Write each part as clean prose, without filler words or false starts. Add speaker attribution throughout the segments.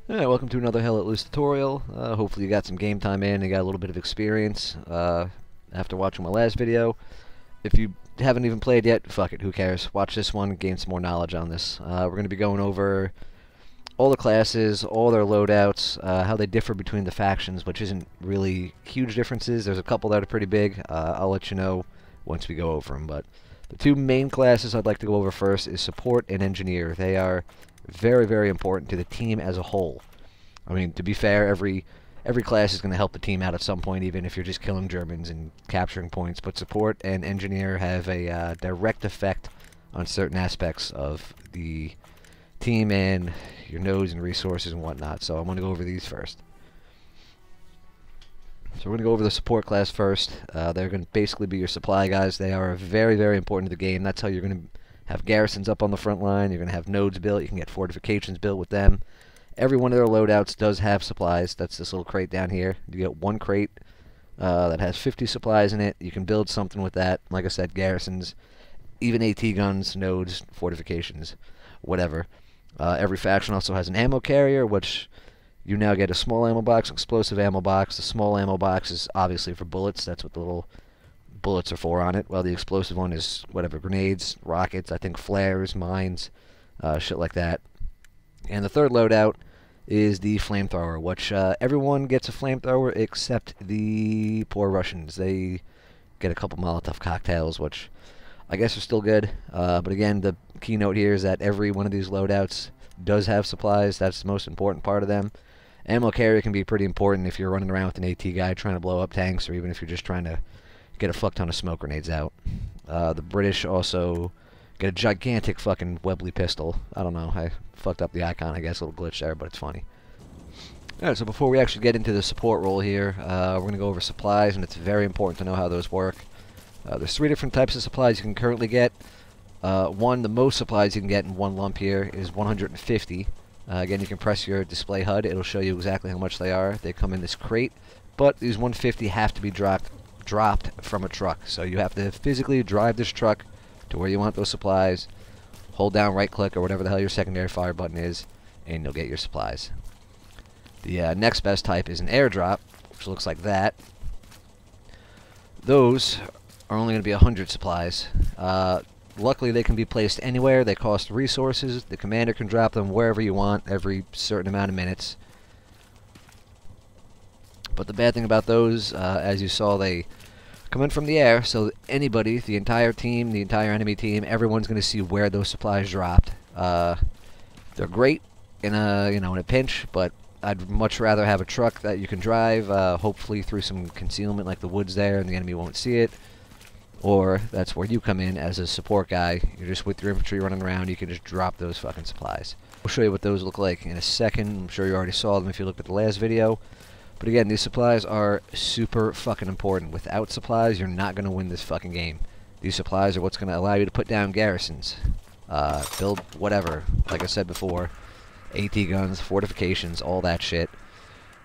Speaker 1: Alright, welcome to another Hell Let Loose tutorial. Hopefully you got some game time in and got a little bit of experience after watching my last video. If you haven't even played yet, fuck it, who cares? Watch this one, gain some more knowledge on this. We're going to be going over all the classes, all their loadouts, how they differ between the factions, which isn't really huge differences. There's a couple that are pretty big. I'll let you know once we go over them. But the two main classes I'd like to go over first is Support and Engineer. They are very, very important to the team as a whole. I mean, to be fair, every class is going to help the team out at some point, even if you're just killing Germans and capturing points. But Support and Engineer have a direct effect on certain aspects of the team and your nodes and resources and whatnot. So I'm going to go over these first. So we're going to go over the Support class first. They're going to basically be your supply guys. They are very, very important to the game. That's how you're going to have garrisons up on the front line. You're going to have nodes built. You can get fortifications built with them. Every one of their loadouts does have supplies. That's this little crate down here. You get one crate that has 50 supplies in it. You can build something with that. Like I said, garrisons, even AT guns, nodes, fortifications, whatever. Every faction also has an ammo carrier, which you now get a small ammo box, explosive ammo box. The small ammo box is obviously for bullets. That's what the little bullets are for on it, while the explosive one is whatever, grenades, rockets, I think flares, mines, shit like that. And the third loadout is the flamethrower, which everyone gets a flamethrower except the poor Russians. They get a couple Molotov cocktails, which I guess are still good. But again, the keynote here is that every one of these loadouts does have supplies. That's the most important part of them. Ammo carrier can be pretty important if you're running around with an AT guy trying to blow up tanks, or even if you're just trying to get a fuck ton of smoke grenades out. The British also get a gigantic fucking Webley pistol. I don't know, I fucked up the icon, I guess, a little glitch there, but it's funny. Alright, so before we actually get into the support role here, we're going to go over supplies, and it's very important to know how those work. There's three different types of supplies you can currently get. One, the most supplies you can get in one lump here is 150. Again, you can press your display HUD, it'll show you exactly how much they are. They come in this crate, but these 150 have to be dropped from a truck. So you have to physically drive this truck to where you want those supplies, hold down right click or whatever the hell your secondary fire button is, and you'll get your supplies. The next best type is an airdrop, which looks like that. Those are only going to be 100 supplies. Luckily they can be placed anywhere. They cost resources. The commander can drop them wherever you want every certain amount of minutes. But the bad thing about those, as you saw, they come in from the air, so anybody, the entire team, the entire enemy team, everyone's going to see where those supplies dropped. They're great in a pinch, but I'd much rather have a truck that you can drive, hopefully through some concealment like the woods there, and the enemy won't see it. Or that's where you come in as a support guy. You're just with your infantry running around. You can just drop those fucking supplies. I'll show you what those look like in a second. I'm sure you already saw them if you looked at the last video. But again, these supplies are super fucking important. Without supplies, you're not going to win this fucking game. These supplies are what's going to allow you to put down garrisons. Build whatever, like I said before. AT guns, fortifications, all that shit.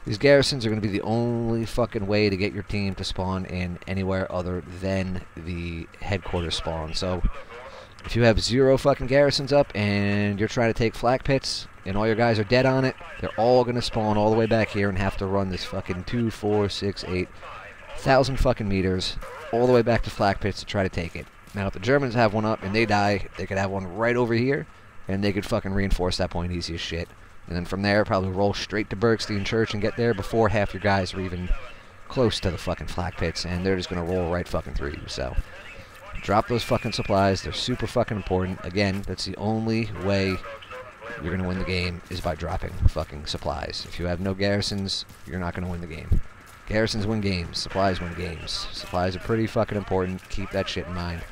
Speaker 1: These garrisons are going to be the only fucking way to get your team to spawn in anywhere other than the headquarters spawn. So, if you have 0 fucking garrisons up and you're trying to take flak pits and all your guys are dead on it, they're all going to spawn all the way back here and have to run this fucking 2, 4, 6, 8,000 fucking meters all the way back to flak pits to try to take it. Now, if the Germans have one up and they die, they could have one right over here and they could fucking reinforce that point easy as shit. And then from there, probably roll straight to Bergstein Church and get there before half your guys are even close to the fucking flak pits, and they're just going to roll right fucking through you. So, drop those fucking supplies. They're super fucking important. Again, that's the only way you're going to win the game is by dropping fucking supplies. If you have no garrisons, you're not going to win the game. Garrisons win games. Supplies win games. Supplies are pretty fucking important. Keep that shit in mind.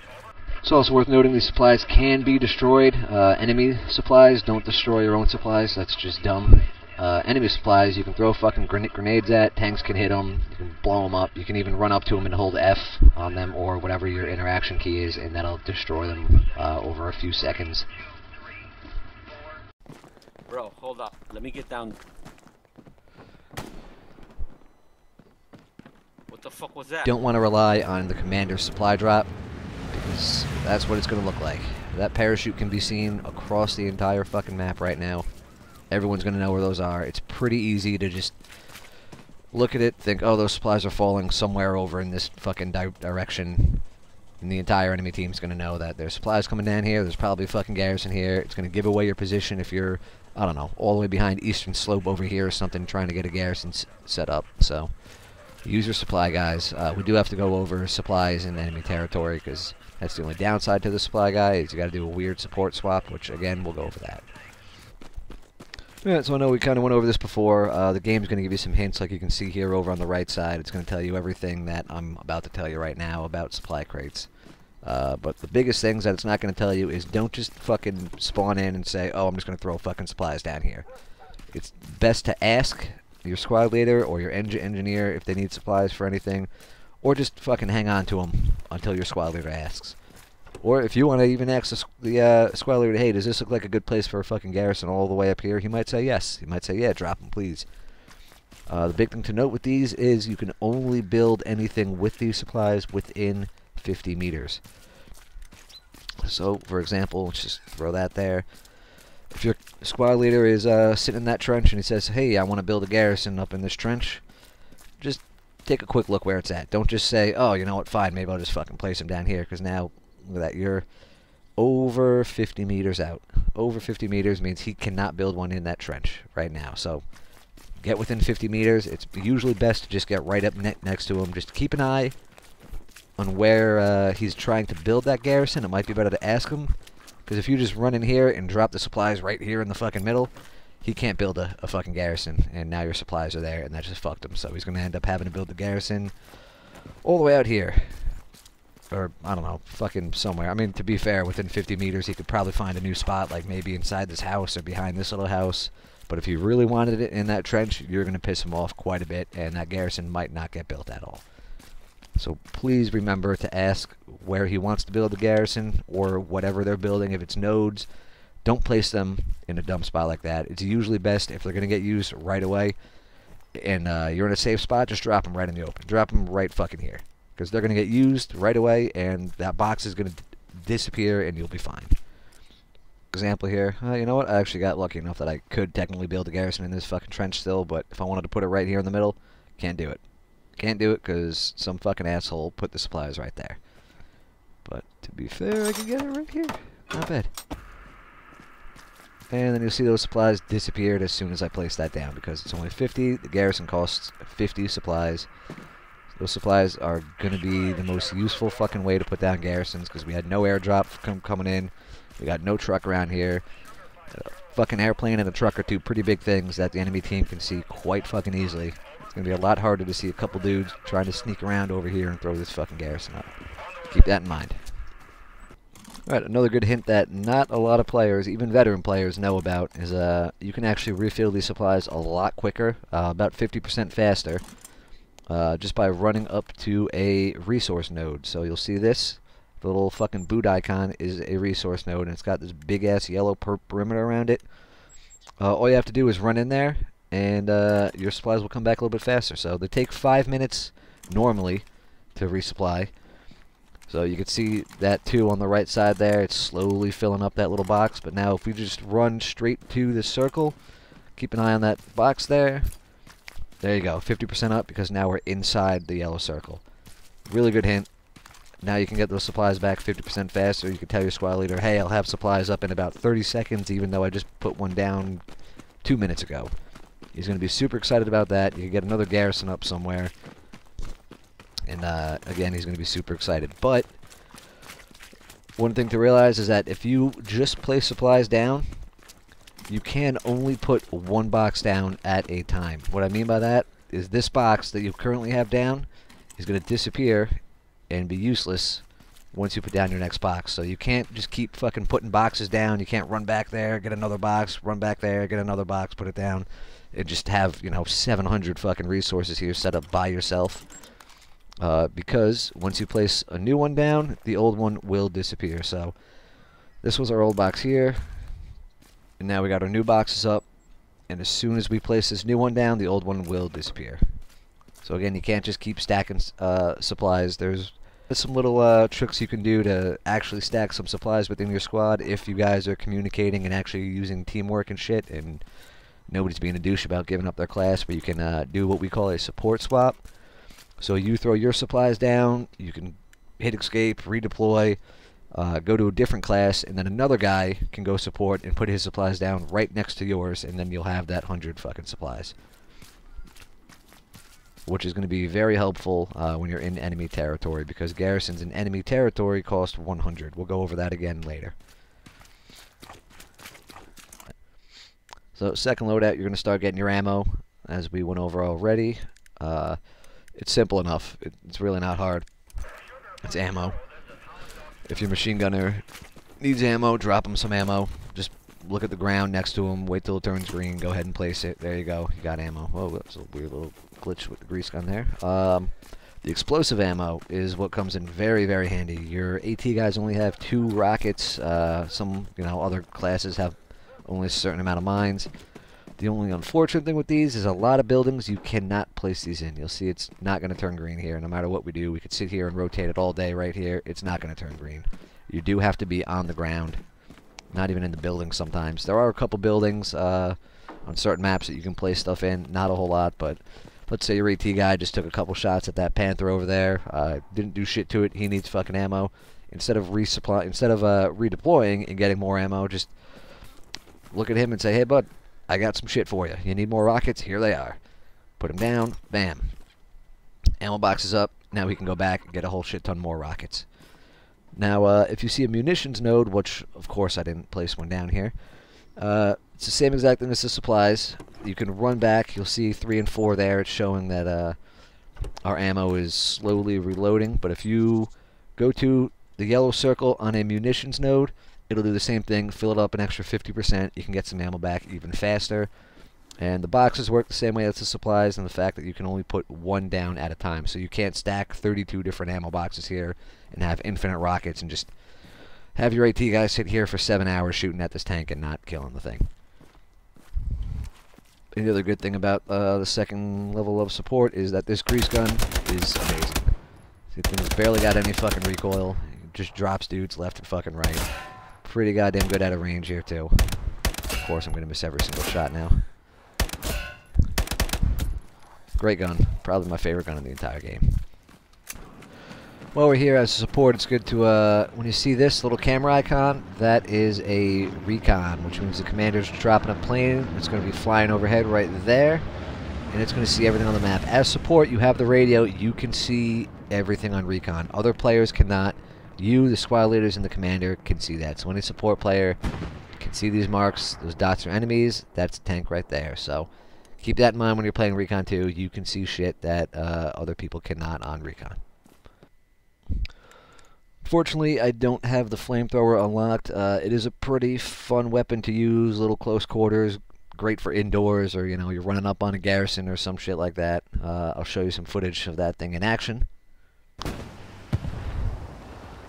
Speaker 1: It's also worth noting these supplies can be destroyed. Enemy supplies, don't destroy your own supplies. That's just dumb. Enemy supplies, you can throw fucking grenades at. Tanks can hit them. You can blow them up. You can even run up to them and hold F on them or whatever your interaction key is, and that'll destroy them over a few seconds.
Speaker 2: Bro, hold up. Let me get down. What the fuck was that?
Speaker 1: Don't want to rely on the commander's supply drop, because that's what it's going to look like. That parachute can be seen across the entire fucking map right now. Everyone's going to know where those are. It's pretty easy to just look at it, think, oh, those supplies are falling somewhere over in this fucking direction. And the entire enemy team's going to know that there's supplies coming down here. There's probably a fucking garrison here. It's going to give away your position if you're, I don't know, all the way behind Eastern Slope over here or something, trying to get a garrison set up. So use your supply guys. We do have to go over supplies in enemy territory, because that's the only downside to the supply guy, is you got to do a weird support swap, which, again, we'll go over that. Yeah, so I know we kind of went over this before. The game's going to give you some hints, like you can see here over on the right side. It's going to tell you everything that I'm about to tell you right now about supply crates. But the biggest things that it's not going to tell you is don't just fucking spawn in and say, oh, I'm just going to throw fucking supplies down here. It's best to ask your squad leader or your engineer if they need supplies for anything, or just fucking hang on to them until your squad leader asks. Or if you want to even ask the squad leader, hey, does this look like a good place for a fucking garrison all the way up here? He might say yes. He might say, yeah, drop them, please. The big thing to note with these is you can only build anything with these supplies within 50 meters. So, for example, let's just throw that there. If your squad leader is sitting in that trench and he says, hey, I want to build a garrison up in this trench, just take a quick look where it's at. Don't just say, oh, you know what, fine, maybe I'll just fucking place him down here, because now look at that, you're over 50 meters out. Over 50 meters means he cannot build one in that trench right now. So get within 50 meters. It's usually best to just get right up next to him. Just keep an eye on where he's trying to build that garrison. It might be better to ask him, because if you just run in here and drop the supplies right here in the fucking middle, he can't build a fucking garrison, and now your supplies are there, and that just fucked him. So he's going to end up having to build the garrison all the way out here. Or, I don't know, fucking somewhere. I mean, to be fair, within 50 meters, he could probably find a new spot, like maybe inside this house or behind this little house. But if you really wanted it in that trench, you're going to piss him off quite a bit, and that garrison might not get built at all. So please remember to ask where he wants to build the garrison, or whatever they're building. If it's nodes, don't place them in a dumb spot like that. It's usually best, if they're going to get used right away, and you're in a safe spot, just drop them right in the open. Drop them right fucking here, because they're going to get used right away, and that box is going to disappear, and you'll be fine. Example here, you know what, I actually got lucky enough that I could technically build a garrison in this fucking trench still, but if I wanted to put it right here in the middle, can't do it. Can't do it because some fucking asshole put the supplies right there. But to be fair, I can get it right here. Not bad. And then you'll see those supplies disappeared as soon as I place that down, because it's only 50. The garrison costs 50 supplies. Those supplies are going to be the most useful fucking way to put down garrisons, because we had no airdrop coming in. We got no truck around here. A fucking airplane and a truck are two pretty big things that the enemy team can see quite fucking easily. It's going to be a lot harder to see a couple dudes trying to sneak around over here and throw this fucking garrison up. Keep that in mind. Alright, another good hint that not a lot of players, even veteran players, know about is you can actually refill these supplies a lot quicker, about 50% faster, just by running up to a resource node. So you'll see this. The little fucking boot icon is a resource node, and it's got this big-ass yellow perimeter around it. All you have to do is run in there, and your supplies will come back a little bit faster. So they take 5 minutes normally to resupply. So you can see that too on the right side there. It's slowly filling up that little box. But now if we just run straight to this circle, keep an eye on that box there. There you go, 50% up, because now we're inside the yellow circle. Really good hint. Now you can get those supplies back 50% faster. You can tell your squad leader, hey, I'll have supplies up in about 30 seconds, even though I just put one down 2 minutes ago. He's going to be super excited about that. You can get another garrison up somewhere. And again, he's going to be super excited. But one thing to realize is that if you just place supplies down, you can only put one box down at a time. What I mean by that is this box that you currently have down is going to disappear and be useless once you put down your next box. So you can't just keep fucking putting boxes down. You can't run back there, get another box, run back there, get another box, put it down, and just have, you know, 700 fucking resources here set up by yourself. Because once you place a new one down, the old one will disappear. So this was our old box here, and now we got our new boxes up, and as soon as we place this new one down, the old one will disappear. So again, you can't just keep stacking supplies. There's some little tricks you can do to actually stack some supplies within your squad if you guys are communicating and actually using teamwork and shit, and Nobody's being a douche about giving up their class, but you can do what we call a support swap. So you throw your supplies down, you can hit escape, redeploy, go to a different class, and then another guy can go support and put his supplies down right next to yours, and then you'll have that 100 fucking supplies. Which is going to be very helpful when you're in enemy territory, because garrisons in enemy territory cost 100. We'll go over that again later. So second loadout, you're going to start getting your ammo, as we went over already. It's simple enough. It's really not hard. It's ammo. If your machine gunner needs ammo, drop him some ammo. Just look at the ground next to him, wait till it turns green, go ahead and place it. There you go, you got ammo. Whoa, that's a weird little glitch with the grease gun there. The explosive ammo is what comes in very, very handy. Your AT guys only have 2 rockets. Some, other classes have only a certain amount of mines. The only unfortunate thing with these is a lot of buildings you cannot place these in. You'll see it's not going to turn green here, no matter what we do. We could sit here and rotate it all day right here. It's not going to turn green. You do have to be on the ground, not even in the buildings sometimes. There are a couple buildings on certain maps that you can place stuff in. Not a whole lot, but let's say your AT guy just took a couple shots at that Panther over there. Didn't do shit to it. He needs fucking ammo. Instead of redeploying and getting more ammo, just look at him and say, hey, bud, I got some shit for you. You need more rockets? Here they are. Put them down. Bam. Ammo box is up. Now we can go back and get a whole shit ton more rockets. Now, if you see a munitions node, which, of course, I didn't place one down here, it's the same exact thing as the supplies. You can run back. You'll see 3 and 4 there. It's showing that our ammo is slowly reloading. But if you go to the yellow circle on a munitions node, it'll do the same thing, fill it up an extra 50%. You can get some ammo back even faster. And the boxes work the same way as the supplies, and the fact that you can only put 1 down at a time. So you can't stack 32 different ammo boxes here and have infinite rockets and just have your AT guys sit here for 7 hours shooting at this tank and not killing the thing. The other good thing about the second level of support is that this grease gun is amazing. See, the thing's barely got any fucking recoil. It just drops dudes left and fucking right. Pretty goddamn good out of range here, too. Of course, I'm going to miss every single shot now. Great gun. Probably my favorite gun in the entire game. While we're here as a support, it's good to, when you see this little camera icon, that is a recon, which means the commander's dropping a plane. It's going to be flying overhead right there, and it's going to see everything on the map. As support, you have the radio. You can see everything on recon. Other players cannot. You, the squad leaders, and the commander can see that. So any support player can see these marks. Those dots are enemies. That's a tank right there. So keep that in mind when you're playing Recon 2. You can see shit that other people cannot on Recon. Fortunately, I don't have the flamethrower unlocked. It is a pretty fun weapon to use. Little close quarters. Great for indoors, or you're running up on a garrison or some shit like that. I'll show you some footage of that thing in action.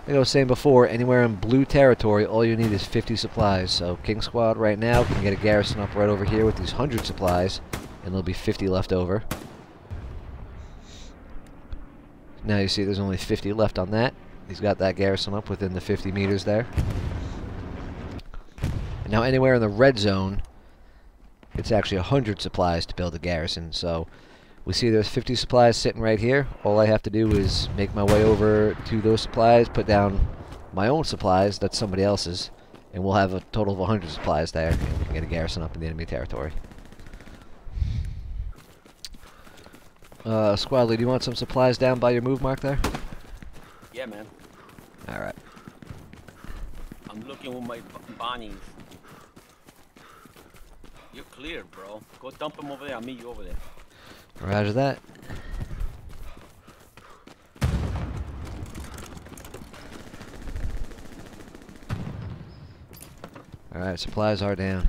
Speaker 1: Like I was saying before, anywhere in blue territory, all you need is 50 supplies. So King Squad right now can get a garrison up right over here with these 100 supplies, and there'll be 50 left over. Now you see there's only 50 left on that. He's got that garrison up within the 50 meters there. And now anywhere in the red zone, it's actually 100 supplies to build a garrison. So we see there's 50 supplies sitting right here. All I have to do is make my way over to those supplies, put down my own supplies, that's somebody else's, and we'll have a total of 100 supplies there, and we can get a garrison up in the enemy territory. Squad leader, do you want some supplies down by your move mark there?
Speaker 2: Yeah, man.
Speaker 1: Alright.
Speaker 2: I'm looking with my fucking Bonnies. You're clear, bro. Go dump them over there. I'll meet you over there.
Speaker 1: Roger that. Alright, supplies are down.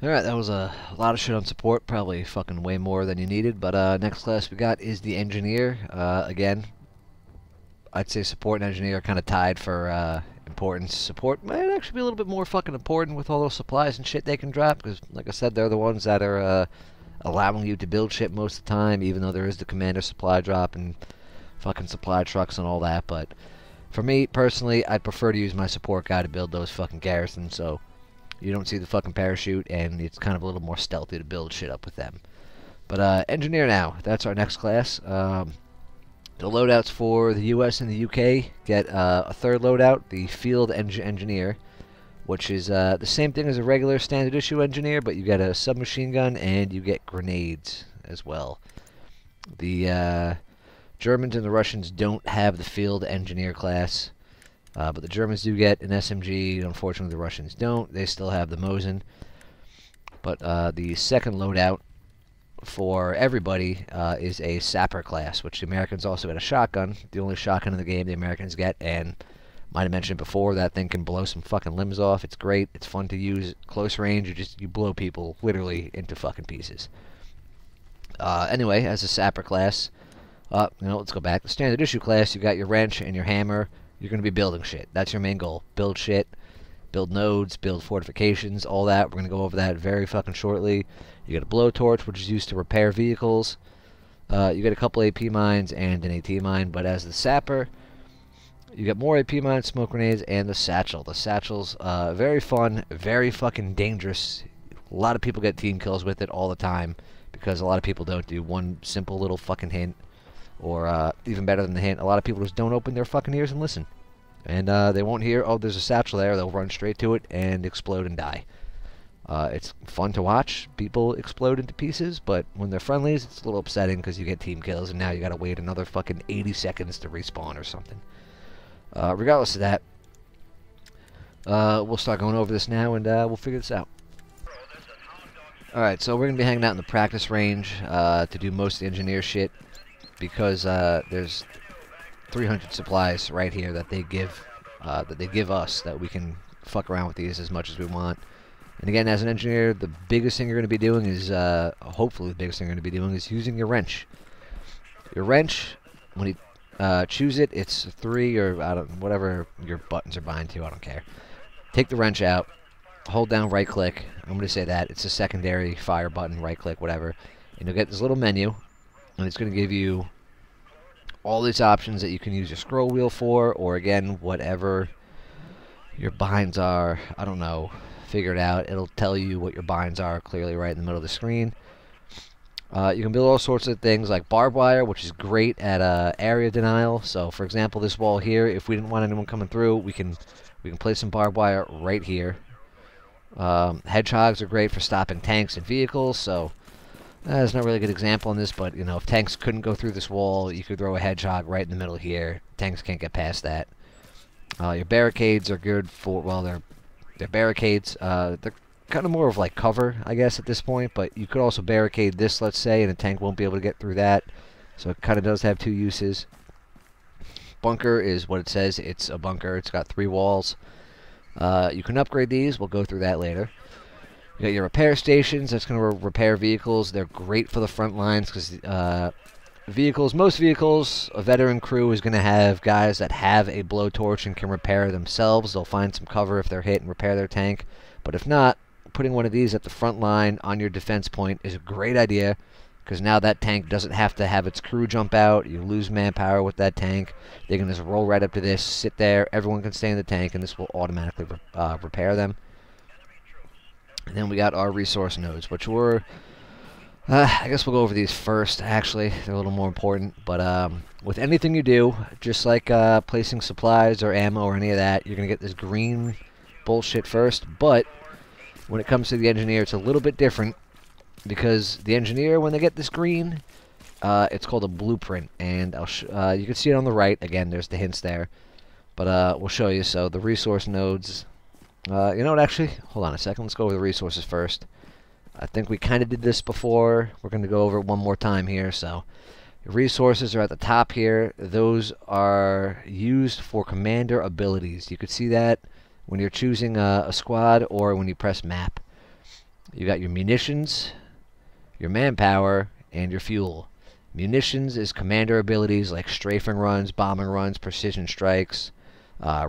Speaker 1: Alright, that was a lot of shit on support, probably fucking way more than you needed, but next class we got is the Engineer. Again, I'd say support and Engineer are kind of tied for importance. Support might actually be a little bit more fucking important with all those supplies and shit they can drop, because, like I said, they're the ones that are allowing you to build shit most of the time, even though there is the Commander supply drop and fucking supply trucks and all that, but for me, personally, I'd prefer to use my support guy to build those fucking garrisons, so you don't see the fucking parachute, and it's kind of a little more stealthy to build shit up with them. But Engineer now, that's our next class. The loadouts for the US and the UK get a third loadout, the Field Engineer, which is the same thing as a regular standard issue Engineer, but you get a submachine gun and you get grenades as well. The Germans and the Russians don't have the Field Engineer class. But the Germans do get an SMG. Unfortunately, the Russians don't. They still have the Mosin. But the second loadout for everybody is a Sapper class, which the Americans also get a shotgun. The only shotgun in the game the Americans get, and might have mentioned before, that thing can blow some fucking limbs off. It's great. It's fun to use. Close range, you blow people literally into fucking pieces. Anyway, as a Sapper class, let's go back. The standard issue class, you got your wrench and your hammer. You're going to be building shit. That's your main goal. Build shit, build nodes, build fortifications, all that. We're going to go over that very fucking shortly. You get a blowtorch, which is used to repair vehicles. You get a couple AP mines and an AT mine, but as the Sapper, you get more AP mines, smoke grenades, and the Satchel. The Satchel's very fun, very fucking dangerous. A lot of people get team kills with it all the time, because a lot of people don't do one simple little fucking hint. Or, even better than the hint, a lot of people just don't open their fucking ears and listen. And they won't hear, oh, there's a satchel there. They'll run straight to it and explode and die. It's fun to watch people explode into pieces, but when they're friendlies, it's a little upsetting because you get team kills, and now you gotta wait another fucking 80 seconds to respawn or something. Regardless of that, we'll start going over this now, and we'll figure this out. Alright, so we're gonna be hanging out in the practice range to do most of the engineer shit, because there's 300 supplies right here that they give us, that we can fuck around with these as much as we want. And again, as an engineer, the biggest thing you're going to be doing is, hopefully the biggest thing you're going to be doing is using your wrench. Your wrench, when you choose it, it's 3 or whatever your buttons are bind to, I don't care. Take the wrench out, hold down right click, I'm going to say that, it's a secondary fire button, right click, whatever, and you'll get this little menu, and it's going to give you all these options that you can use your scroll wheel for, or again, whatever your binds are, I don't know, figure it out. It'll tell you what your binds are clearly right in the middle of the screen. You can build all sorts of things like barbed wire, which is great at area denial. So, for example, this wall here, if we didn't want anyone coming through, we can place some barbed wire right here. Hedgehogs are great for stopping tanks and vehicles, so there's not really a good example in this, but you know, if tanks couldn't go through this wall, you could throw a hedgehog right in the middle here. Tanks can't get past that. Your barricades are good for, well, they're barricades. They're kind of more of like cover, I guess, at this point, but you could also barricade this, let's say, and a tank won't be able to get through that. So it kind of does have 2 uses. Bunker is what it says. It's a bunker. It's got 3 walls. You can upgrade these. We'll go through that later. You got your repair stations. That's going to repair vehicles. They're great for the front lines because most vehicles, a veteran crew is going to have guys that have a blowtorch and can repair themselves. They'll find some cover if they're hit and repair their tank. But if not, putting one of these at the front line on your defense point is a great idea, because now that tank doesn't have to have its crew jump out. You lose manpower with that tank. They can just roll right up to this, sit there. Everyone can stay in the tank, and this will automatically repair them. And then we got our resource nodes, which were, I guess we'll go over these first, actually. They're a little more important. But with anything you do, just like placing supplies or ammo or any of that, you're going to get this green bullshit first. But when it comes to the engineer, it's a little bit different, because the engineer, when they get this green, it's called a blueprint. And you can see it on the right. Again, there's the hints there. But we'll show you. So the resource nodes... you know what, actually, hold on a second. Let's go over the resources first. I think we kind of did this before. We're going to go over it one more time here. So, your resources are at the top here. Those are used for commander abilities. You could see that when you're choosing a squad or when you press map. You got your munitions, your manpower, and your fuel. Munitions is commander abilities like strafing runs, bombing runs, precision strikes,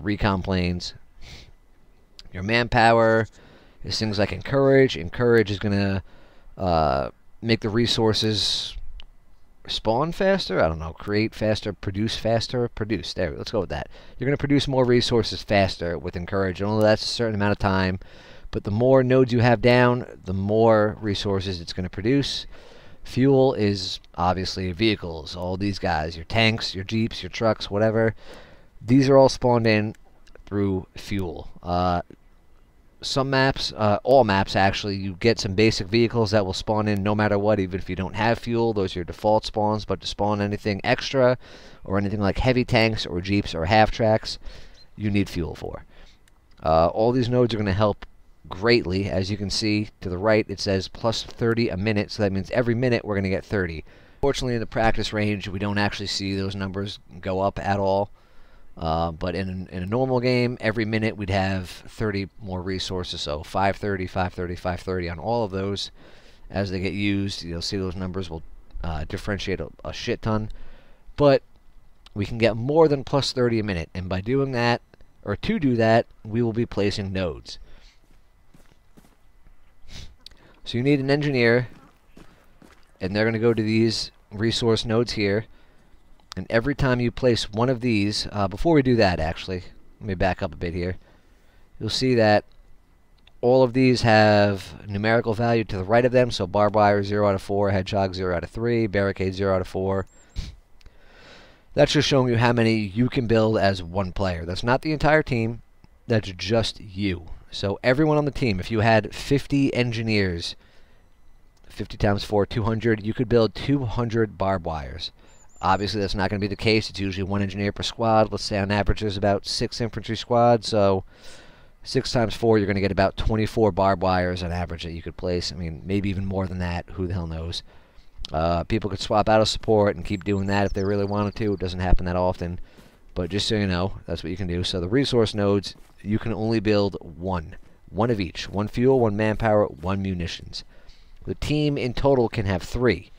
Speaker 1: recon planes. Your manpower is things like encourage. Encourage is going to make the resources spawn faster. I don't know. Create faster, produce faster. Produce. There, let's go with that. You're going to produce more resources faster with encourage. And only that's a certain amount of time. But the more nodes you have down, the more resources it's going to produce. Fuel is obviously vehicles. All these guys, your tanks, your jeeps, your trucks, whatever. These are all spawned in through fuel. Some maps, all maps actually, you get some basic vehicles that will spawn in no matter what, even if you don't have fuel. Those are your default spawns, but to spawn anything extra or anything like heavy tanks or jeeps or half tracks, you need fuel for. All these nodes are going to help greatly. As you can see to the right, it says plus 30 a minute, so that means every minute we're going to get 30. Fortunately, in the practice range, we don't actually see those numbers go up at all. But in a normal game, every minute we'd have 30 more resources, so 530, 530, 530 on all of those. As they get used, you'll see those numbers will differentiate a shit ton. But we can get more than plus 30 a minute, and by doing that, or to do that, we will be placing nodes. So you need an engineer, and they're going to go to these resource nodes here. And every time you place one of these, before we do that actually, let me back up a bit here. You'll see that all of these have numerical value to the right of them. So Barbed Wire 0 out of 4, Hedgehogs 0 out of 3, Barricades 0 out of 4. That's just showing you how many you can build as one player. That's not the entire team, that's just you. So everyone on the team, if you had 50 engineers, 50 times 4, 200, you could build 200 barbed wires. Obviously, that's not going to be the case. It's usually one engineer per squad. Let's say on average there's about 6 infantry squads, so 6 times 4, you're going to get about 24 barbed wires on average that you could place. I mean, maybe even more than that. Who the hell knows? People could swap out of support and keep doing that if they really wanted to. It doesn't happen that often. But just so you know, that's what you can do. So the resource nodes, you can only build one. One of each. One fuel, one manpower, one munitions. The team in total can have 3,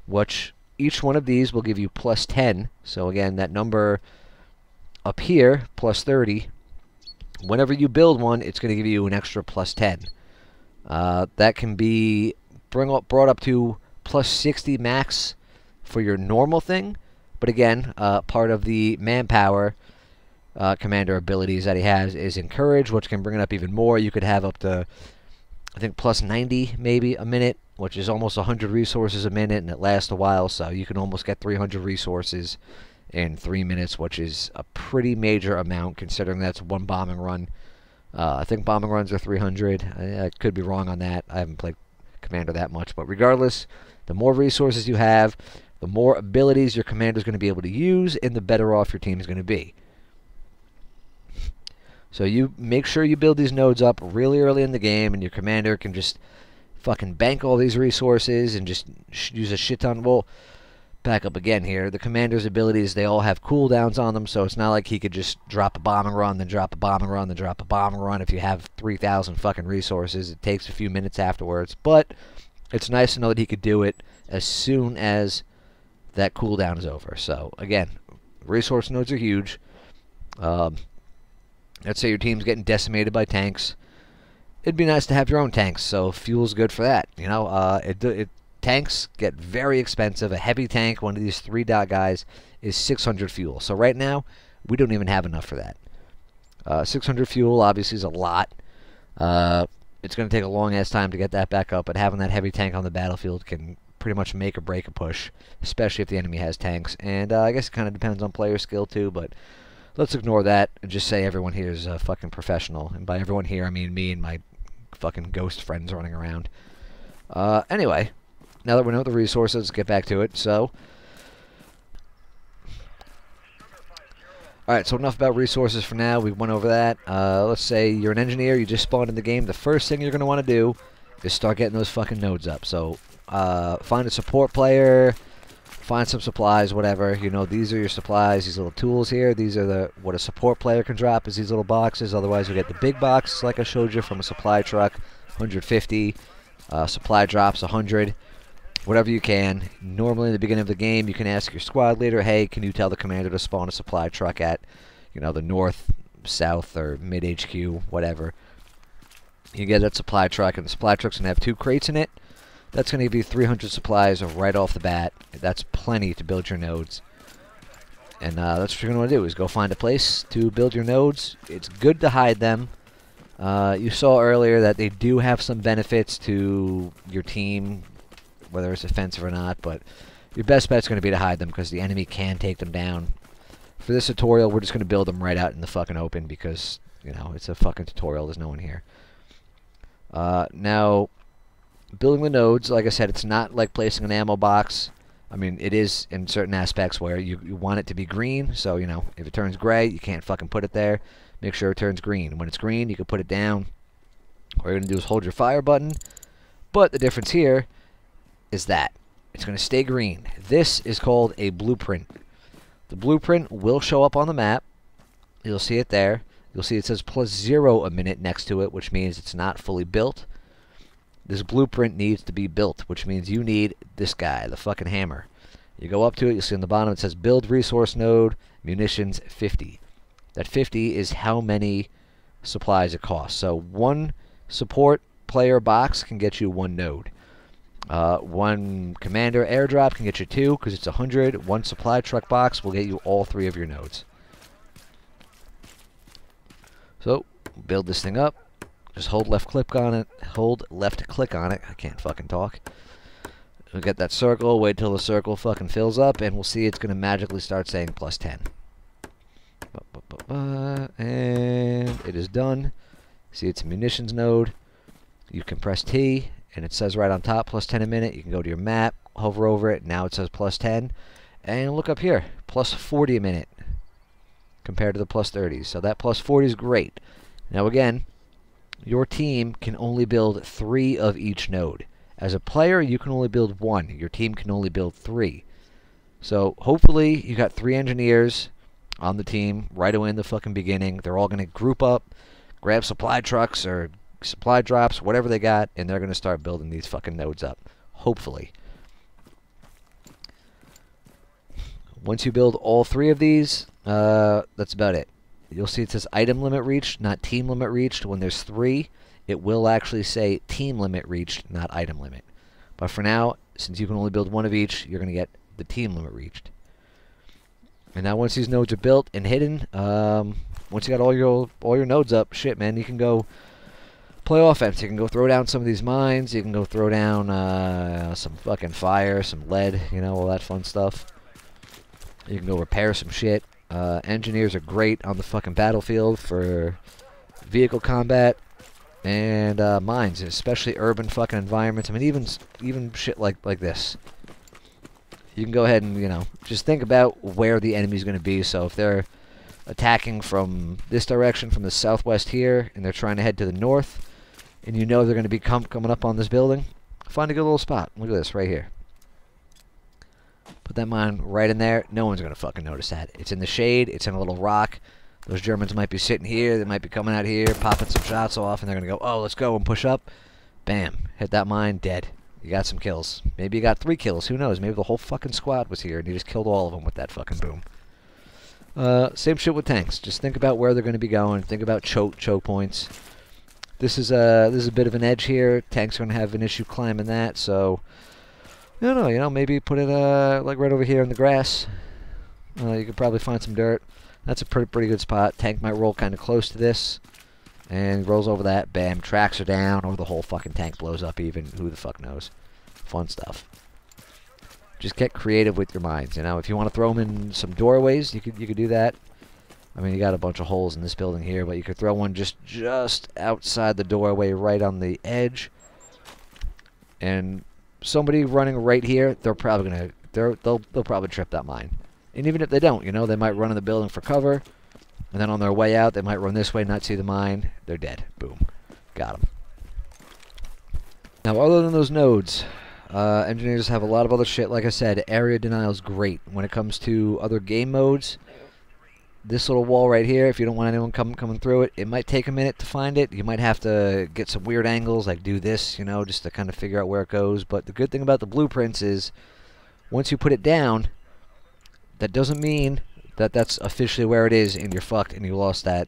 Speaker 1: which each one of these will give you plus 10. So again, that number up here, plus 30. Whenever you build one, it's going to give you an extra plus 10. That can be brought up to plus 60 max for your normal thing. But again, part of the manpower commander abilities that he has is encourage, which can bring it up even more. You could have up to, I think, plus 90 maybe a minute, which is almost 100 resources a minute, and it lasts a while, so you can almost get 300 resources in 3 minutes, which is a pretty major amount considering that's one bombing run. I think bombing runs are 300. I could be wrong on that. I haven't played Commander that much, but regardless, the more resources you have, the more abilities your commander is going to be able to use, and the better off your team is going to be. So you make sure you build these nodes up really early in the game, and your commander can just fucking bank all these resources and just use a shit ton. Well, back up again here. The commander's abilities, they all have cooldowns on them, so it's not like he could just drop a bombing run, then drop a bombing run, then drop a bombing run. If you have 3,000 fucking resources, it takes a few minutes afterwards. But it's nice to know that he could do it as soon as that cooldown is over. So, again, resource nodes are huge. Let's say your team's getting decimated by tanks. It'd be nice to have your own tanks, so fuel's good for that. You know, tanks get very expensive. A heavy tank, one of these 3-dot guys, is 600 fuel. So right now, we don't even have enough for that. 600 fuel obviously is a lot. It's going to take a long-ass time to get that back up, but having that heavy tank on the battlefield can pretty much make or break a push, especially if the enemy has tanks. And I guess it kind of depends on player skill too, but let's ignore that and just say everyone here is fucking professional. And by everyone here, I mean me and my fucking ghost friends running around. Anyway, now that we know the resources, let's get back to it. So, alright, so enough about resources for now. We went over that. Let's say you're an engineer, you just spawned in the game. The first thing you're going to want to do is start getting those fucking nodes up. So, find a support player, find some supplies, whatever. You know, these are your supplies, these little tools here. These are what a support player can drop is these little boxes. Otherwise, you get the big box, like I showed you, from a supply truck, 150. Supply drops 100. Whatever you can. Normally in the beginning of the game, you can ask your squad leader, hey, can you tell the commander to spawn a supply truck at, you know, the north, south, or mid HQ, whatever. You get that supply truck, and the supply truck's going to have 2 crates in it. That's going to give you 300 supplies right off the bat. That's plenty to build your nodes. And that's what you're going to want to do, is go find a place to build your nodes. It's good to hide them. You saw earlier that they do have some benefits to your team, whether it's offensive or not, but your best bet's going to be to hide them because the enemy can take them down. For this tutorial, we're just going to build them right out in the fucking open because, you know, it's a fucking tutorial. There's no one here. Now, building the nodes, like I said, it's not like placing an ammo box. I mean, it is in certain aspects where you want it to be green, so, you know, if it turns gray, you can't fucking put it there. Make sure it turns green. When it's green, you can put it down. All you're going to do is hold your fire button. But the difference here is that it's going to stay green. This is called a blueprint. The blueprint will show up on the map. You'll see it there. You'll see it says +0 a minute next to it, which means it's not fully built. This blueprint needs to be built, which means you need this guy, the fucking hammer. You go up to it, you'll see on the bottom it says build resource node, munitions 50. That 50 is how many supplies it costs. So one support player box can get you 1 node. One commander airdrop can get you 2 because it's 100. One supply truck box will get you all 3 of your nodes. So build this thing up. Just hold left click on it. Hold left click on it. I can't fucking talk. We'll get that circle. Wait till the circle fucking fills up, and we'll see it's gonna magically start saying +10. And it is done. See, it's a munitions node. You can press T, and it says right on top +10 a minute. You can go to your map, hover over it. Now it says +10, and look up here, +40 a minute compared to the +30s. So that +40 is great. Now again, your team can only build 3 of each node. As a player, you can only build 1. Your team can only build 3. So hopefully you got 3 engineers on the team right away in the fucking beginning. They're all going to group up, grab supply trucks or supply drops, whatever they got, and they're going to start building these fucking nodes up. Hopefully. Once you build all 3 of these, that's about it. You'll see it says item limit reached, not team limit reached. When there's 3, it will actually say team limit reached, not item limit. But for now, since you can only build 1 of each, you're going to get the team limit reached. And now once these nodes are built and hidden, once you got all your nodes up, shit, man, you can go play offense. You can go throw down some of these mines. You can go throw down some fucking fire, some lead, you know, all that fun stuff. You can go repair some shit. Engineers are great on the fucking battlefield for vehicle combat and mines, especially urban fucking environments. I mean, even shit like this. You can go ahead and, you know, just think about where the enemy's going to be. So if they're attacking from this direction, from the southwest here, and they're trying to head to the north, and you know they're going to be coming up on this building, find a good little spot. Look at this right here. Put that mine right in there. No one's going to fucking notice that. It's in the shade. It's in a little rock. Those Germans might be sitting here. They might be coming out here, popping some shots off, and they're going to go, oh, let's go, and push up. Bam. Hit that mine. Dead. You got some kills. Maybe you got 3 kills. Who knows? Maybe the whole fucking squad was here, and you just killed all of them with that fucking boom. Same shit with tanks. Just think about where they're going to be going. Think about choke points. This is a bit of an edge here. Tanks are going to have an issue climbing that, so I don't know, you know, maybe put it like right over here in the grass. You could probably find some dirt. That's a pretty good spot. Tank might roll kind of close to this, and rolls over that. Bam, tracks are down, or the whole fucking tank blows up even. Who the fuck knows? Fun stuff. Just get creative with your mines. You know, if you want to throw them in some doorways, you could do that. I mean, you got a bunch of holes in this building here, but you could throw one just outside the doorway, right on the edge. And somebody running right here, they're probably they'll probably trip that mine. And even if they don't, you know, they might run in the building for cover, and then on their way out, they might run this way, not see the mine. They're dead. Boom, got them. Now, other than those nodes, engineers have a lot of other shit. Like I said, area denial is great when it comes to other game modes. this little wall right here, if you don't want anyone coming through it, it might take a minute to find it. You might have to get some weird angles, like do this, you know, just to kind of figure out where it goes. But the good thing about the blueprints is once you put it down, that doesn't mean that that's officially where it is and you're fucked and you lost that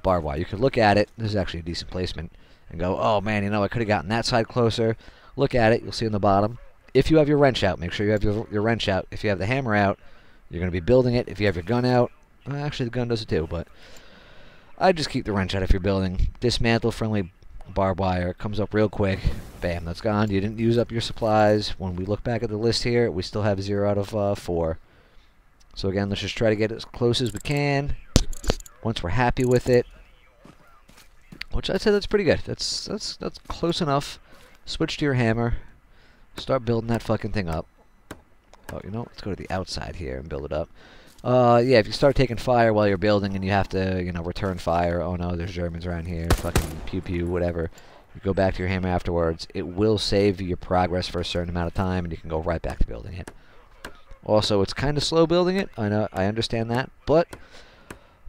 Speaker 1: barbed wire. You could look at it. This is actually a decent placement. And go, oh man, you know, I could have gotten that side closer. Look at it. You'll see on the bottom. If you have your wrench out, make sure you have your wrench out. If you have the hammer out, you're going to be building it. If you have your gun out, well, actually the gun does it too, but I'd just keep the wrench out if you're building. Dismantle friendly barbed wire. Comes up real quick. Bam, that's gone. You didn't use up your supplies. When we look back at the list here, we still have 0 out of 4. So again, let's just try to get as close as we can. Once we're happy with it, which I'd say that's pretty good. That's close enough. Switch to your hammer. Start building that fucking thing up. Oh, you know, let's go to the outside here and build it up. Yeah, if you start taking fire while you're building and you have to, you know, return fire. Oh no, there's Germans around here. Fucking pew pew, whatever. You go back to your hammer afterwards. It will save your progress for a certain amount of time, and you can go right back to building it. Also, it's kind of slow building it. I know, I understand that, but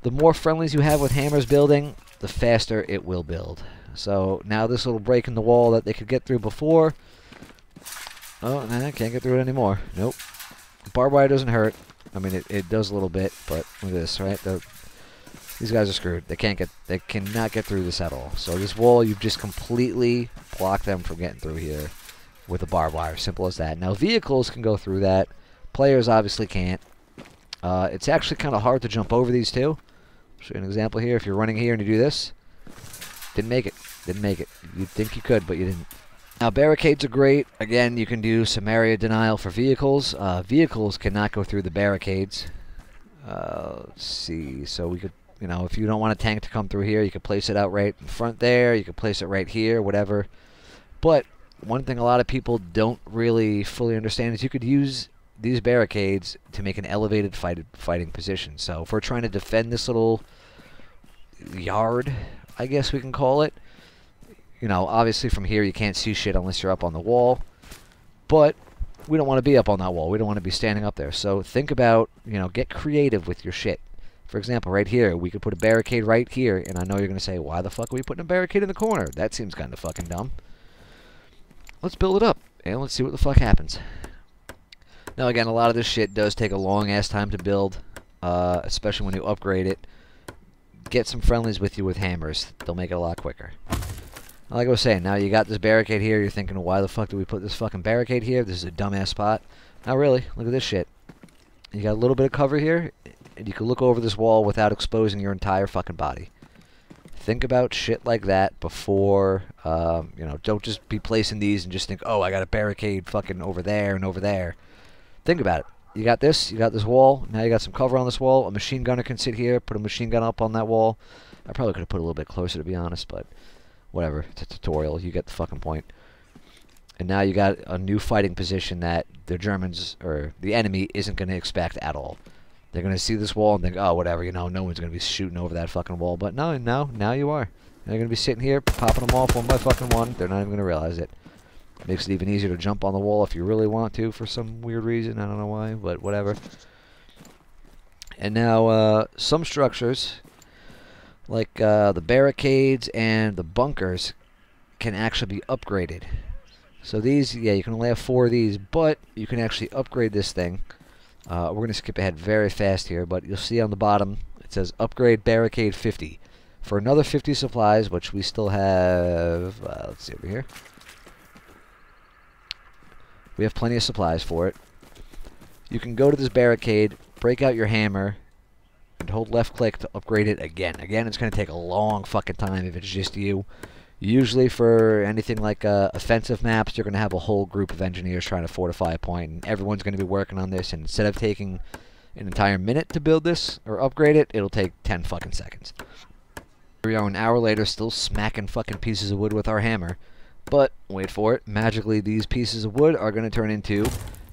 Speaker 1: the more friendlies you have with hammers building, the faster it will build. So now this little break in the wall that they could get through before. Oh, nah, can't get through it anymore. Nope. Barbed wire doesn't hurt. I mean, it does a little bit, but look at this, right? These guys are screwed. They cannot get through this at all. So this wall, you've just completely blocked them from getting through here with a barbed wire. Simple as that. Now vehicles can go through that. Players obviously can't. It's actually kind of hard to jump over these too. I'll show you an example here. If you're running here and you do this, didn't make it. Didn't make it. You'd think you could, but you didn't. Now, barricades are great. Again, you can do some area denial for vehicles. Vehicles cannot go through the barricades. Let's see. So we could, you know, if you don't want a tank to come through here, you could place it out right in front there. You could place it right here, whatever. But one thing a lot of people don't really fully understand is you could use these barricades to make an elevated fighting position. So if we're trying to defend this little yard, I guess we can call it. You know, obviously from here you can't see shit unless you're up on the wall. But we don't want to be up on that wall. We don't want to be standing up there. So think about, you know, get creative with your shit. For example, right here, we could put a barricade right here. And I know you're going to say, why the fuck are we putting a barricade in the corner? That seems kind of fucking dumb. Let's build it up. And let's see what the fuck happens. Now, again, a lot of this shit does take a long-ass time to build. Especially when you upgrade it. Get some friendlies with you with hammers. They'll make it a lot quicker. Like I was saying, now you got this barricade here. You're thinking, why the fuck did we put this fucking barricade here? This is a dumbass spot. Not really. Look at this shit. You got a little bit of cover here, and you can look over this wall without exposing your entire fucking body. Think about shit like that before, you know, don't just be placing these and just think, oh, I got a barricade fucking over there and over there. Think about it. You got this wall. Now you got some cover on this wall. A machine gunner can sit here, put a machine gun up on that wall. I probably could have put a little bit closer, to be honest, but whatever. It's a tutorial. You get the fucking point. And now you got a new fighting position that the Germans, or the enemy, isn't going to expect at all. They're going to see this wall and think, oh, whatever, you know, no one's going to be shooting over that fucking wall. But no, now you are. They're going to be sitting here, popping them off one by fucking one. They're not even going to realize it. Makes it even easier to jump on the wall if you really want to for some weird reason. I don't know why, but whatever. And now, some structures, like the barricades and the bunkers, can actually be upgraded. So these, yeah, you can only have 4 of these, but you can actually upgrade this thing. We're going to skip ahead very fast here, but you'll see on the bottom, it says Upgrade Barricade 50. For another 50 supplies, which we still have, let's see over here. We have plenty of supplies for it. You can go to this barricade, break out your hammer, and hold left click to upgrade it again. Again, it's going to take a long fucking time if it's just you. Usually for anything like offensive maps, you're going to have a whole group of engineers trying to fortify a point, and everyone's going to be working on this, and instead of taking an entire minute to build this or upgrade it, it'll take 10 fucking seconds. Here we are an hour later, still smacking fucking pieces of wood with our hammer. But, wait for it, magically these pieces of wood are going to turn into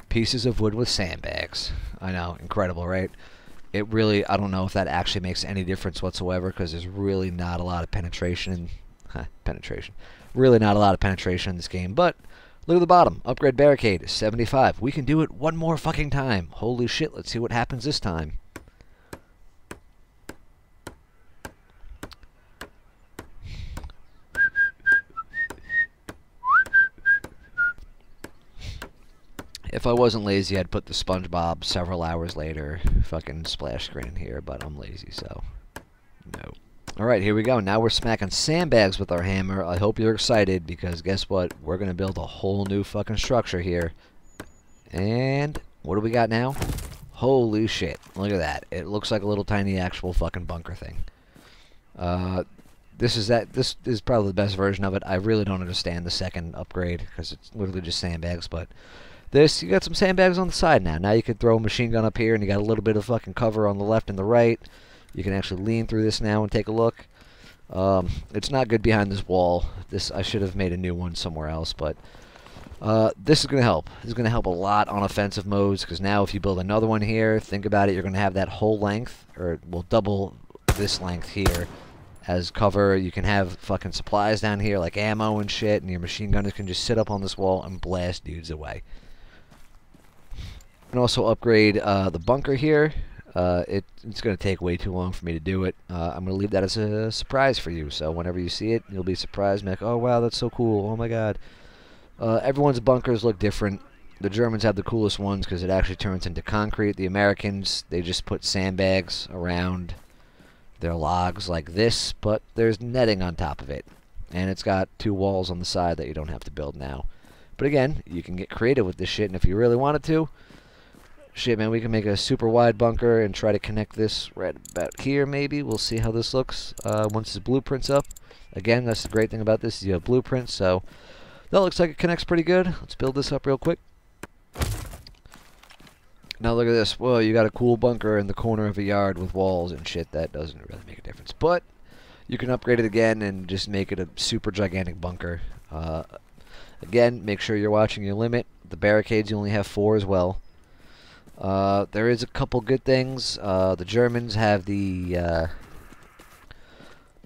Speaker 1: pieces of wood with sandbags. I know, incredible, right? It really, I don't know if that actually makes any difference whatsoever, because there's really not a lot of penetration. Really not a lot of penetration in this game, but look at the bottom. Upgrade barricade, 75. We can do it one more fucking time. Holy shit, let's see what happens this time. If I wasn't lazy, I'd put the SpongeBob several hours later fucking splash screen in here, but I'm lazy, so no. Alright, here we go. Now we're smacking sandbags with our hammer. I hope you're excited, because guess what? We're going to build a whole new fucking structure here. And what do we got now? Holy shit. Look at that. It looks like a little tiny actual fucking bunker thing. This is probably the best version of it. I really don't understand the second upgrade, because it's literally just sandbags, but this, you got some sandbags on the side now. Now you can throw a machine gun up here, and you got a little bit of fucking cover on the left and the right. You can actually lean through this now and take a look. It's not good behind this wall. I should have made a new one somewhere else, but this is going to help. This is going to help a lot on offensive modes, because now if you build another one here, think about it, you're going to have that whole length, or well, double this length here as cover. You can have fucking supplies down here, like ammo and shit, and your machine gunners can just sit up on this wall and blast dudes away. And also upgrade the bunker here. It's going to take way too long for me to do it. I'm going to leave that as a surprise for you. So whenever you see it, you'll be surprised. Be like, oh wow, that's so cool. Oh my god. Everyone's bunkers look different. The Germans have the coolest ones because it actually turns into concrete. The Americans, they just put sandbags around their logs like this, but there's netting on top of it. And it's got 2 walls on the side that you don't have to build now. But again, you can get creative with this shit, and if you really wanted to, shit, man, we can make a super wide bunker and try to connect this right about here, maybe. We'll see how this looks once the blueprint's up. Again, that's the great thing about this, is you have blueprints, so that looks like it connects pretty good. Let's build this up real quick. Now look at this. Whoa, you got a cool bunker in the corner of a yard with walls and shit. That doesn't really make a difference. But you can upgrade it again and just make it a super gigantic bunker. Again, make sure you're watching your limit. The barricades, you only have 4 as well. There is a couple good things. The Germans have the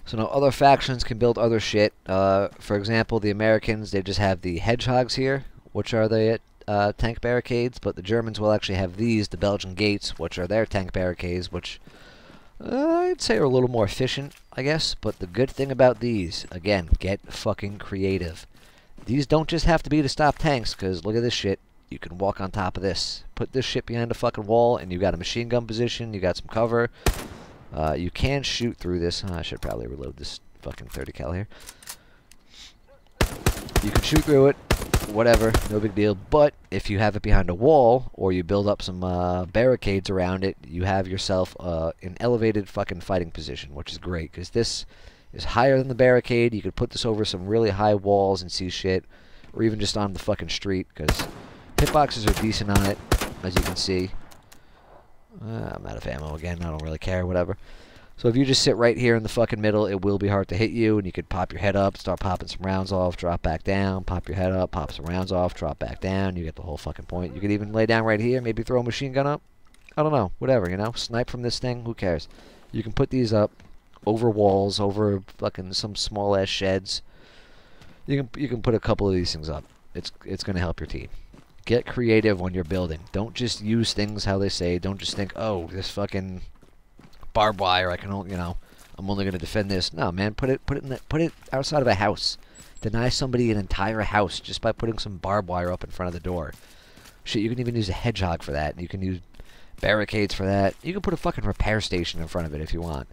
Speaker 1: so now other factions can build other shit. For example, the Americans, they just have the Hedgehogs here, which are the tank barricades, but the Germans will actually have these, the Belgian gates, which are their tank barricades, which I'd say are a little more efficient, I guess. But the good thing about these, again, get fucking creative. These don't just have to be to stop tanks, because look at this shit. You can walk on top of this. Put this shit behind a fucking wall, and you got a machine gun position, you got some cover. You can shoot through this. I should probably reload this fucking 30 cal here. You can shoot through it, whatever, no big deal. But if you have it behind a wall, or you build up some barricades around it, you have yourself an elevated fucking fighting position, which is great, because this is higher than the barricade. You could put this over some really high walls and see shit, or even just on the fucking street, because hitboxes are decent on it, as you can see. I'm out of ammo again, I don't really care, whatever. So if you just sit right here in the fucking middle, it will be hard to hit you, and you could pop your head up, start popping some rounds off, drop back down, pop your head up, pop some rounds off, drop back down, you get the whole fucking point. You could even lay down right here, maybe throw a machine gun up. I don't know, whatever, you know, snipe from this thing, who cares? You can put these up over walls, over fucking some small ass sheds. You can put a couple of these things up. It's gonna help your team. Get creative when you're building. Don't just use things how they say. Don't just think, oh, this fucking barbed wire, I can only, you know, I'm only gonna defend this. No, man, put it outside of a house. Deny somebody an entire house just by putting some barbed wire up in front of the door. Shit, you can even use a hedgehog for that. You can use barricades for that. You can put a fucking repair station in front of it if you want.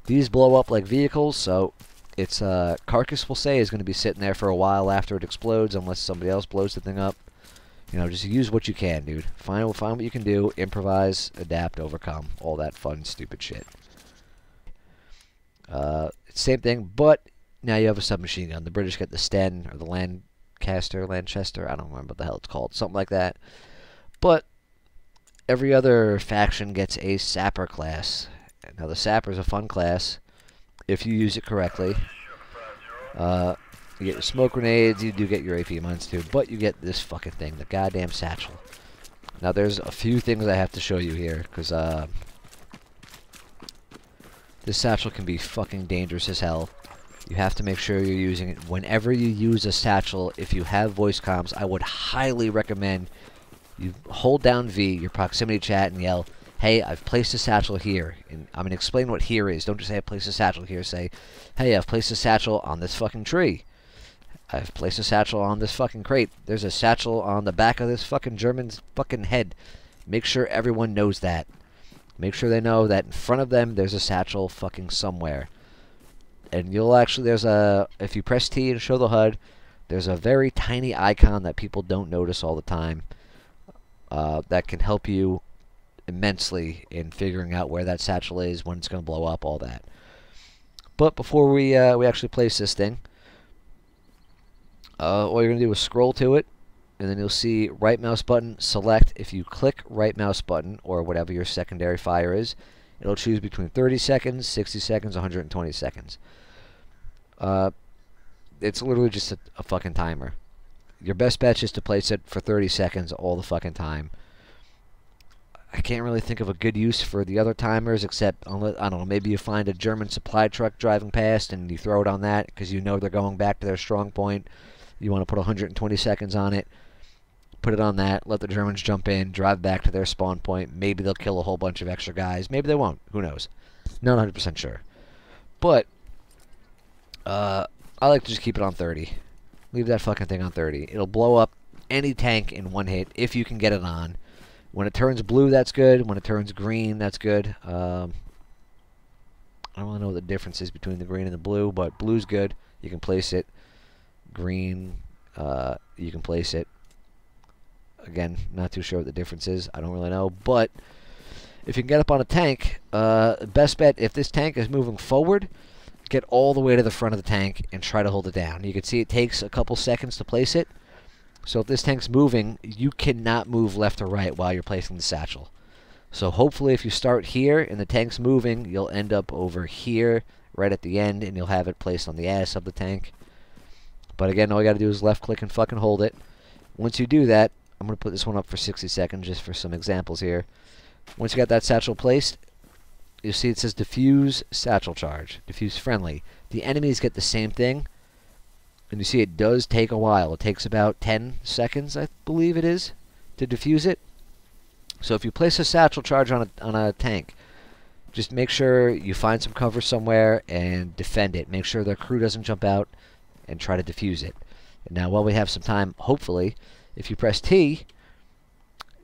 Speaker 1: These blow up like vehicles, so its carcass, we'll say, is going to be sitting there for a while after it explodes, unless somebody else blows the thing up. You know, just use what you can, dude. Find what you can do, improvise, adapt, overcome, all that fun, stupid shit. Same thing, but now you have a submachine gun. The British get the Sten, or the Lanchester, I don't remember what the hell it's called, something like that. But every other faction gets a sapper class. Now the sapper is a fun class if you use it correctly. You get your smoke grenades, you do get your AP mines too, but you get this fucking thing, the goddamn satchel. Now there's a few things I have to show you here, because this satchel can be fucking dangerous as hell. You have to make sure you're using it. Whenever you use a satchel, if you have voice comms, I would highly recommend you hold down V, your proximity chat, and yell, hey, I've placed a satchel here. And I'm going to explain what here is. Don't just say I placed a satchel here. Say, hey, I've placed a satchel on this fucking tree. I've placed a satchel on this fucking crate. There's a satchel on the back of this fucking German's fucking head. Make sure everyone knows that. Make sure they know that in front of them there's a satchel fucking somewhere. And you'll actually, there's a, if you press T and show the HUD, there's a very tiny icon that people don't notice all the time that can help you immensely in figuring out where that satchel is, when it's going to blow up, all that. But before we actually place this thing, all you're going to do is scroll to it, and then you'll see right mouse button, select. If you click right mouse button, or whatever your secondary fire is, it'll choose between 30 seconds, 60 seconds, 120 seconds. It's literally just a fucking timer. Your best bet is to place it for 30 seconds all the fucking time. I can't really think of a good use for the other timers, except, I don't know, maybe you find a German supply truck driving past and you throw it on that because you know they're going back to their strong point. You want to put 120 seconds on it. Put it on that, let the Germans jump in, drive back to their spawn point. Maybe they'll kill a whole bunch of extra guys. Maybe they won't. Who knows? Not 100% sure. But, I like to just keep it on 30. Leave that fucking thing on 30. It'll blow up any tank in one hit if you can get it on. When it turns blue, that's good. When it turns green, that's good. I don't really know what the difference is between the green and the blue, but blue's good. You can place it. Green, you can place it. Again, not too sure what the difference is. I don't really know. But if you can get up on a tank, best bet, if this tank is moving forward, get all the way to the front of the tank and try to hold it down. You can see it takes a couple seconds to place it. So if this tank's moving, you cannot move left or right while you're placing the satchel. So hopefully if you start here and the tank's moving, you'll end up over here right at the end and you'll have it placed on the ass of the tank. But again, all you got to do is left click and fucking hold it. Once you do that, I'm going to put this one up for 60 seconds just for some examples here. Once you got that satchel placed, you'll see it says diffuse satchel charge, diffuse friendly. The enemies get the same thing. And you see it does take a while. It takes about 10 seconds, I believe it is, to defuse it. So if you place a satchel charge on a tank, just make sure you find some cover somewhere and defend it. Make sure their crew doesn't jump out and try to defuse it. And now while we have some time, hopefully, if you press T,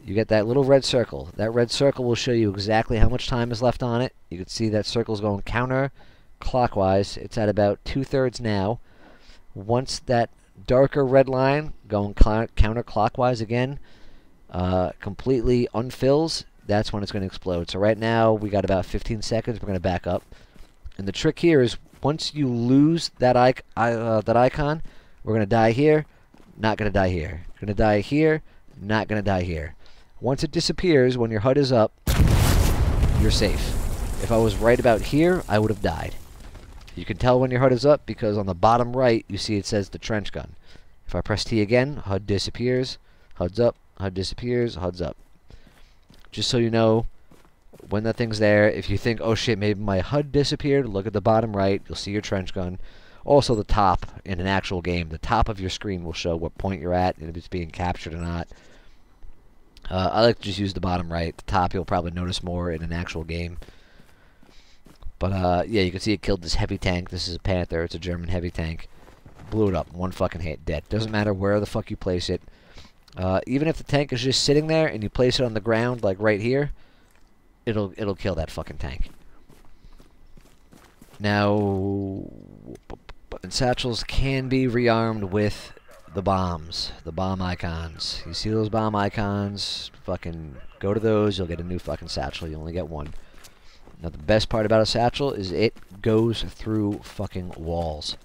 Speaker 1: you get that little red circle. That red circle will show you exactly how much time is left on it. You can see that circle's going counterclockwise. It's at about 2/3 now. Once that darker red line going counterclockwise again completely unfills, that's when it's going to explode. So right now we got about 15 seconds. We're going to back up. And the trick here is once you lose that icon, we're going to die here, not going to die here. Going to die here, not going to die here. Once it disappears, when your HUD is up, you're safe. If I was right about here, I would have died. You can tell when your HUD is up because on the bottom right, you see it says the trench gun. If I press T again, HUD disappears, HUD's up, HUD disappears, HUD's up. Just so you know, when that thing's there, if you think, oh shit, maybe my HUD disappeared, look at the bottom right, you'll see your trench gun. Also the top, in an actual game, the top of your screen will show what point you're at and if it's being captured or not. I like to just use the bottom right. The top you'll probably notice more in an actual game. But, yeah, you can see it killed this heavy tank. This is a Panther. It's a German heavy tank. Blew it up. One fucking hit. Dead. Doesn't matter where the fuck you place it. Even if the tank is just sitting there and you place it on the ground, like right here, it'll kill that fucking tank. Now, satchels can be rearmed with the bombs. The bomb icons. You see those bomb icons? Fucking go to those. You'll get a new fucking satchel. You only get one. Now the best part about a satchel is it goes through fucking walls.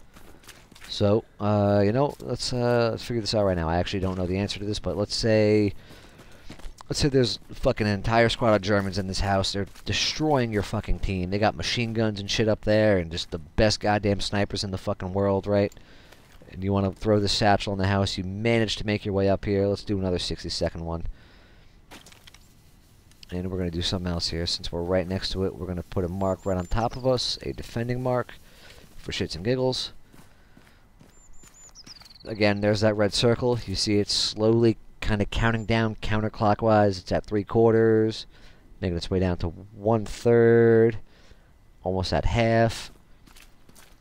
Speaker 1: So, you know, let's figure this out right now. I actually don't know the answer to this, but let's say there's fucking an entire squad of Germans in this house. They're destroying your fucking team. They got machine guns and shit up there and just the best goddamn snipers in the fucking world, right? And you want to throw this satchel in the house. You manage to make your way up here. Let's do another 60-second one. And we're going to do something else here. Since we're right next to it, we're going to put a mark right on top of us, a defending mark, for shits and giggles. Again, there's that red circle. You see it slowly kind of counting down counterclockwise. It's at 3/4, making its way down to 1/3, almost at half.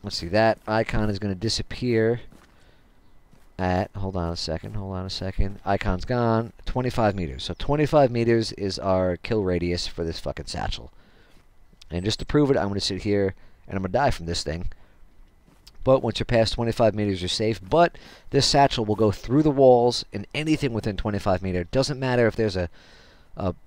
Speaker 1: Let's see, that icon is going to disappear at, hold on a second, icon's gone, 25 meters. So 25 meters is our kill radius for this fucking satchel. And just to prove it, I'm going to sit here, and I'm going to die from this thing. But once you're past 25 meters, you're safe. But this satchel will go through the walls and anything within 25 meters. Doesn't matter if there's a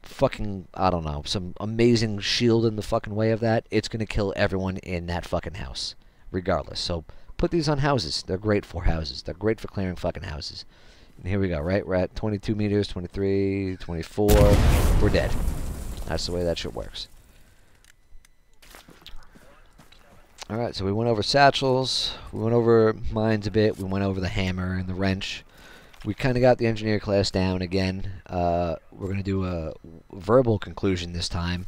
Speaker 1: fucking, I don't know, some amazing shield in the fucking way of that. It's going to kill everyone in that fucking house, regardless. So put these on houses. They're great for houses. They're great for clearing fucking houses. And here we go, right? We're at 22 meters, 23, 24. We're dead. That's the way that shit works. Alright, so we went over satchels. We went over mines a bit. We went over the hammer and the wrench. We kind of got the engineer class down again. We're going to do a verbal conclusion this time.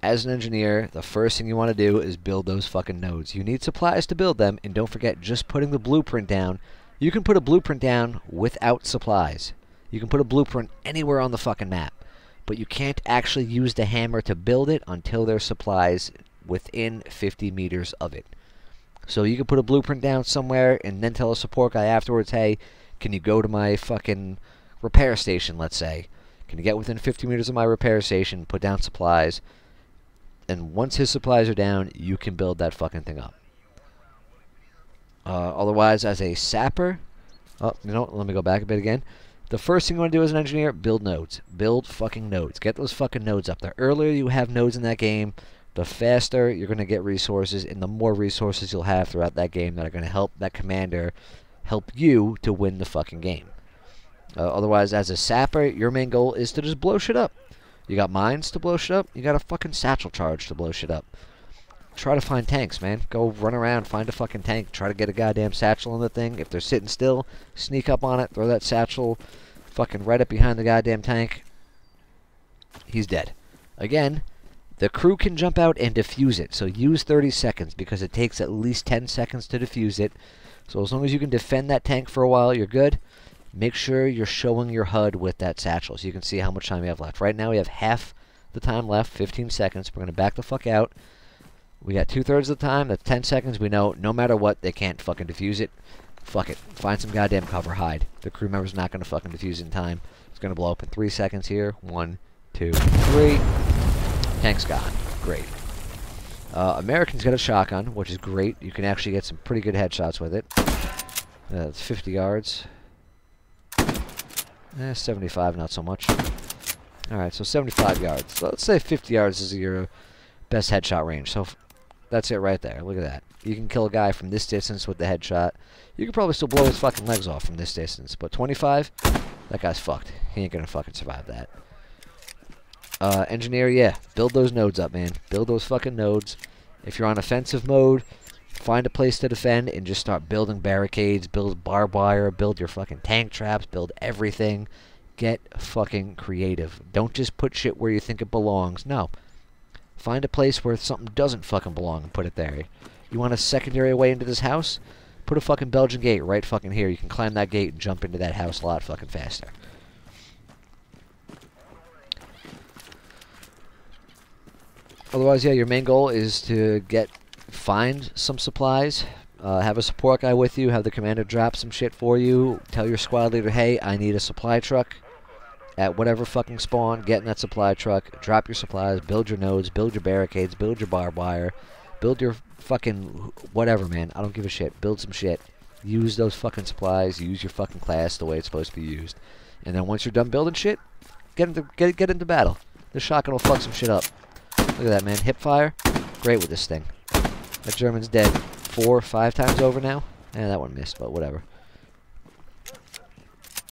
Speaker 1: As an engineer, the first thing you want to do is build those fucking nodes. You need supplies to build them, and don't forget, just putting the blueprint down. You can put a blueprint down without supplies. You can put a blueprint anywhere on the fucking map. But you can't actually use the hammer to build it until there's supplies within 50 meters of it. So you can put a blueprint down somewhere and then tell a support guy afterwards, hey, can you go to my fucking repair station, let's say. Can you get within 50 meters of my repair station, put down supplies, and once his supplies are down, you can build that fucking thing up. Otherwise, as a sapper, let me go back a bit again. The first thing you want to do as an engineer, build nodes. Build fucking nodes. Get those fucking nodes up. The earlier you have nodes in that game, the faster you're going to get resources, and the more resources you'll have throughout that game that are going to help that commander help you to win the fucking game. Otherwise, as a sapper, your main goal is to just blow shit up. You got mines to blow shit up, you got a fucking satchel charge to blow shit up. Try to find tanks, man. Go run around, find a fucking tank, try to get a goddamn satchel on the thing. If they're sitting still, sneak up on it, throw that satchel fucking right up behind the goddamn tank. He's dead. Again, the crew can jump out and defuse it, so use 30 seconds because it takes at least 10 seconds to defuse it. So as long as you can defend that tank for a while, you're good. Make sure you're showing your HUD with that satchel so you can see how much time you have left. Right now we have half the time left, 15 seconds. We're going to back the fuck out. We got 2/3 of the time, that's 10 seconds. We know no matter what, they can't fucking defuse it. Fuck it. Find some goddamn cover, hide. The crew member's not going to fucking defuse in time. It's going to blow up in 3 seconds here. 1, 2, 3. Tank's gone. Great. American's got a shotgun, which is great. You can actually get some pretty good headshots with it. It's 50 yards. 75, not so much. Alright, so 75 yards. So let's say 50 yards is your best headshot range. So that's it right there. Look at that. You can kill a guy from this distance with the headshot. You can probably still blow his fucking legs off from this distance. But 25, that guy's fucked. He ain't gonna fucking survive that. Engineer, yeah. Build those nodes up, man. Build those fucking nodes. If you're on offensive mode, find a place to defend and just start building barricades, build barbed wire, build your fucking tank traps, build everything. Get fucking creative. Don't just put shit where you think it belongs. No. Find a place where something doesn't fucking belong and put it there. You want a secondary way into this house? Put a fucking Belgian gate right fucking here. You can climb that gate and jump into that house a lot fucking faster. Otherwise, yeah, your main goal is to find some supplies, have a support guy with you, have the commander drop some shit for you, tell your squad leader, hey, I need a supply truck at whatever fucking spawn, get in that supply truck, drop your supplies, build your nodes, build your barricades, build your barbed wire, build your fucking whatever, man. I don't give a shit. Build some shit. Use those fucking supplies, use your fucking class the way it's supposed to be used. And then once you're done building shit, get into battle. The shotgun will fuck some shit up. Look at that, man. Hip fire. Great with this thing. That German's dead 4 or 5 times over now. Eh, that one missed, but whatever.